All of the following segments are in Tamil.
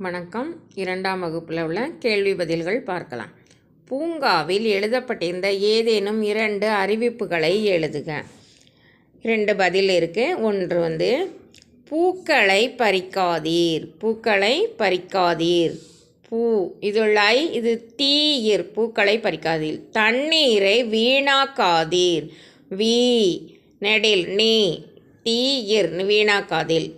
வணக்கம். 2ஆம் வகுப்பில் உள்ள கேள்வி பதில்கள் பார்க்கலாம். பூங்காவில் எழுதப்பட்டிருந்த ஏதேனும் 2 அறிவிப்புகளை எழுதுக. 2 பதில் இருக்குது. ஒன்று பூக்களை பறிக்காதீர். பூக்களை பறிக்காதீர். பூ இது லை, இது தீயிர். பூக்களை பறிக்காதீர். தண்ணீரை வீணாக்காதீர். வீ நெடில் நீ தீயிர் வீணாக்காதீர்.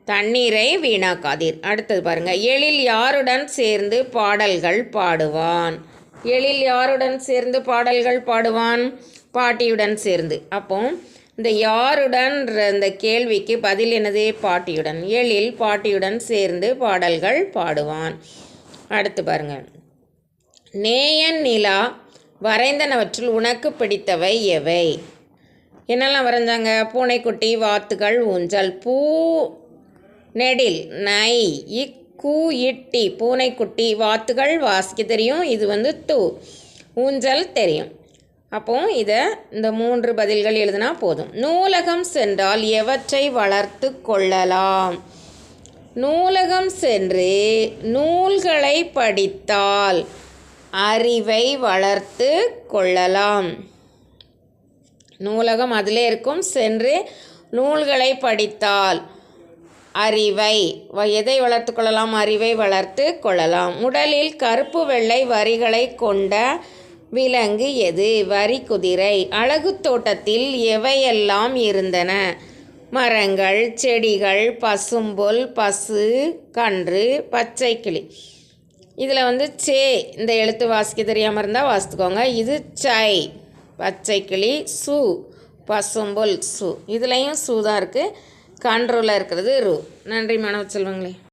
தண்ணீரை வீணாக்காதீர். அடுத்தது பாருங்கள். எழில் யாருடன் சேர்ந்து பாடல்கள் பாடுவான்? எழில் யாருடன் சேர்ந்து பாடல்கள் பாடுவான்? பாட்டியுடன் சேர்ந்து. அப்போ இந்த யாருடன் இந்த கேள்விக்கு பதில் என்னது? பாட்டியுடன். எழில் பாட்டியுடன் சேர்ந்து பாடல்கள் பாடுவான். அடுத்து பாருங்கள். நேயன் நிலா வரைந்தனவற்றில் உனக்கு பிடித்தவை எவை? என்னெல்லாம் வரைஞ்சாங்க? பூனைக்குட்டி, வாத்துகள், ஊஞ்சல். பூ நெடில் நை இக்கு இட்டி பூனைக்குட்டி. வாத்துகள் வாசிக்க தெரியும். இது து. ஊஞ்சல் தெரியும். அப்போ இந்த 3 பதில்கள் எழுதினா போதும். நூலகம் சென்றால் எவற்றை வளர்த்து கொள்ளலாம்? நூலகம் சென்று நூல்களை படித்தால் அறிவை வளர்த்து கொள்ளலாம். நூலகம் அதிலே இருக்கும். சென்று நூல்களை படித்தால் அறிவை எதை வளர்த்து கொள்ளலாம்? அறிவை வளர்த்து கொள்ளலாம். உடலில் கருப்பு வெள்ளை வரிகளை கொண்ட விலங்கு எது? வரி குதிரை. அழகு தோட்டத்தில் எவையெல்லாம் இருந்தன? மரங்கள், செடிகள், பசும்புல், பசு, கன்று, பச்சை கிளி. இதில் சே இந்த எழுத்து வாசிக்க தெரியாமல் இருந்தால் வாசித்துக்கோங்க. இது சை பச்சை கிளி. சு பசும்புல் சு. இதுலேயும் சு தான் இருக்குது. கண்ட்ரோலாக இருக்கிறது ரு. நன்றி மாணவ செல்வங்களே.